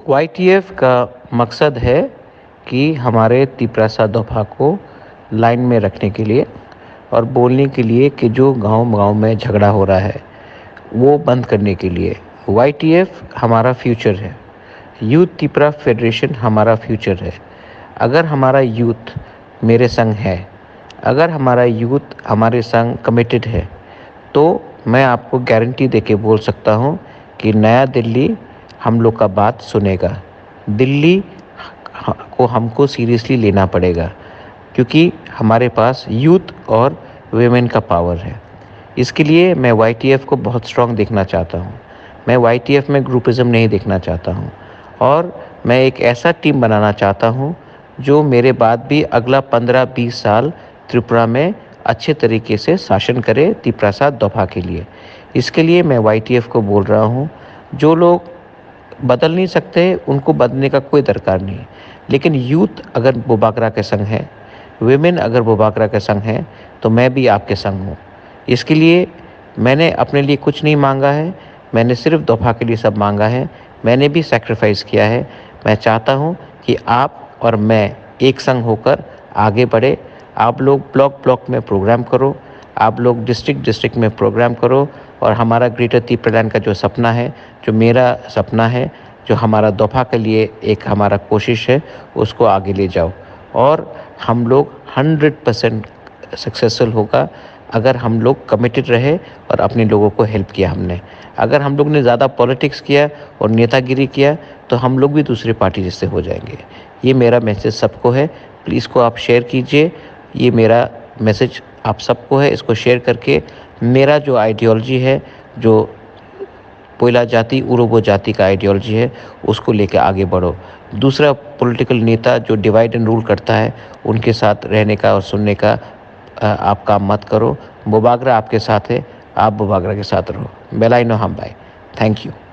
YTF का मकसद है कि हमारे तिपरासा दोफा को लाइन में रखने के लिए और बोलने के लिए कि जो गांव-गांव में झगड़ा हो रहा है वो बंद करने के लिए। वाईटीएफ हमारा फ्यूचर है। यूथ त्रिपुरा फेडरेशन हमारा फ्यूचर है। अगर हमारा यूथ मेरे संग है, अगर हमारा यूथ हमारे संग कमिटेड है, तो मैं आपको गारंटी देके बोल सकता हूँ कि नया दिल्ली हम लोग का बात सुनेगा। दिल्ली को हमको सीरियसली लेना पड़ेगा क्योंकि हमारे पास यूथ और वेमेन का पावर है। इसके लिए मैं वाईटीएफ को बहुत स्ट्रॉन्ग देखना चाहता हूँ। मैं वाईटीएफ में ग्रुपिज़म नहीं देखना चाहता हूँ और मैं एक ऐसा टीम बनाना चाहता हूँ जो मेरे बाद भी अगला 15-20 साल त्रिपुरा में अच्छे तरीके से शासन करे तिपरासा दोफा के लिए। इसके लिए मैं वाईटीएफ को बोल रहा हूँ, जो लोग बदल नहीं सकते उनको बदलने का कोई दरकार नहीं, लेकिन यूथ अगर बोबागरा के संग है, वेमेन अगर बोबागरा के संग है, तो मैं भी आपके संग हूँ। इसके लिए मैंने अपने लिए कुछ नहीं मांगा है, मैंने सिर्फ दोफा के लिए सब मांगा है। मैंने भी सैक्रिफाइस किया है। मैं चाहता हूँ कि आप और मैं एक संग होकर आगे बढ़े। आप लोग ब्लॉक में प्रोग्राम करो, आप लोग डिस्ट्रिक्ट में प्रोग्राम करो और हमारा ग्रेटर त्रिपुरालैंड का जो सपना है, जो मेरा सपना है, जो हमारा दोफा के लिए एक हमारा कोशिश है, उसको आगे ले जाओ और हम लोग 100% सक्सेसफुल होगा अगर हम लोग कमिटेड रहे और अपने लोगों को हेल्प किया हमने। अगर हम लोग ने ज़्यादा पॉलिटिक्स किया और नेतागिरी किया तो हम लोग भी दूसरी पार्टी जैसे हो जाएंगे। ये मेरा मैसेज सबको है, प्लीज़ को आप शेयर कीजिए। ये मेरा मैसेज आप सबको है, इसको शेयर करके मेरा जो आइडियोलॉजी है, जो पोइला जाति उरोबो जाति का आइडियोलॉजी है, उसको लेकर आगे बढ़ो। दूसरा पॉलिटिकल नेता जो डिवाइड एंड रूल करता है, उनके साथ रहने का और सुनने का आप काम मत करो। बोबागरा आपके साथ है, आप बोबागरा के साथ रहो। बेलाई नो हम बाय। Thank you.